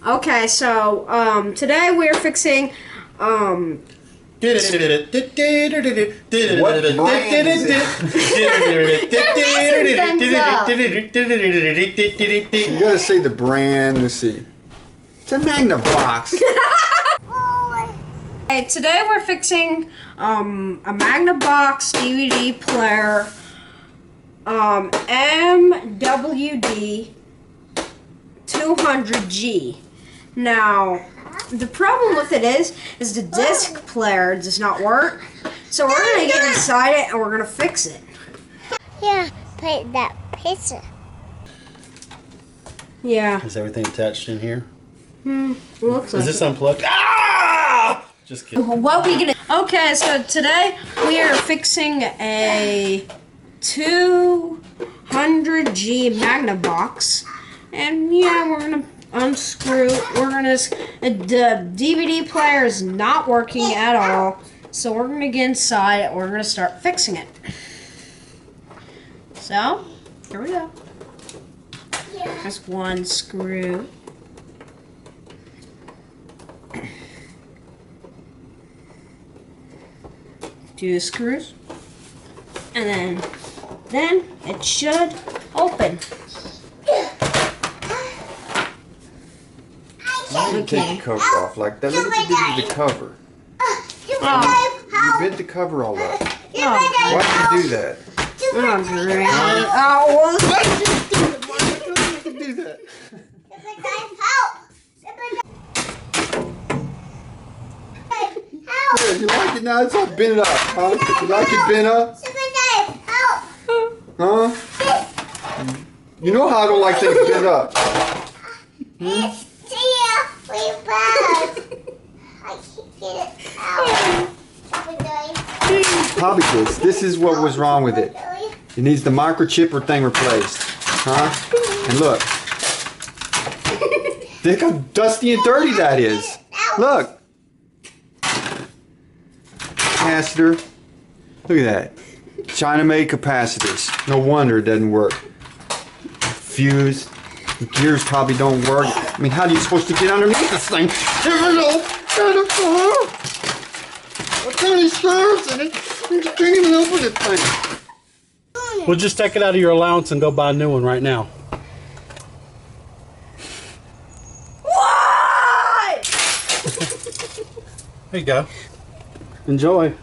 Okay, so today we're fixing What brand is it? You gotta say the brand. Let's see. It's a Magnavox. Okay, today we're fixing a Magnavox DVD player, MWD 200G. Now, the problem with it is the disc player does not work. So we're gonna get inside it and we're gonna fix it. Yeah, put that pizza. Yeah. Is everything attached in here? Looks like Is this unplugged? Ah! Just kidding. What we gonna? Okay, so today we are fixing a 200G Magnavox, and yeah, we're gonna unscrew. The DVD player is not working at all, so we're gonna get inside and we're gonna start fixing it. So here we go. There's one screw. Two screws, and then it should open. Why did you take the cover off like that? Look what you did to the cover. You bent the cover all up. Why did you do that? Oh, great. Why did you do that? Yeah, you like it now? It's all bent up, huh? You like it bent up? Huh? You know how I don't like things bent up. Poppycakes, this is what was wrong with it. It needs the microchipper thing replaced. Huh? And look. Look how dusty and dirty that is. Look. Capacitor. Look at that. China-made capacitors. No wonder it doesn't work. Fuse. The gears probably don't work. I mean, how are you supposed to get underneath this thing? What's all these screws in it? You can't even open this thing. We'll just take it out of your allowance and go buy a new one right now. What? There you go. Enjoy.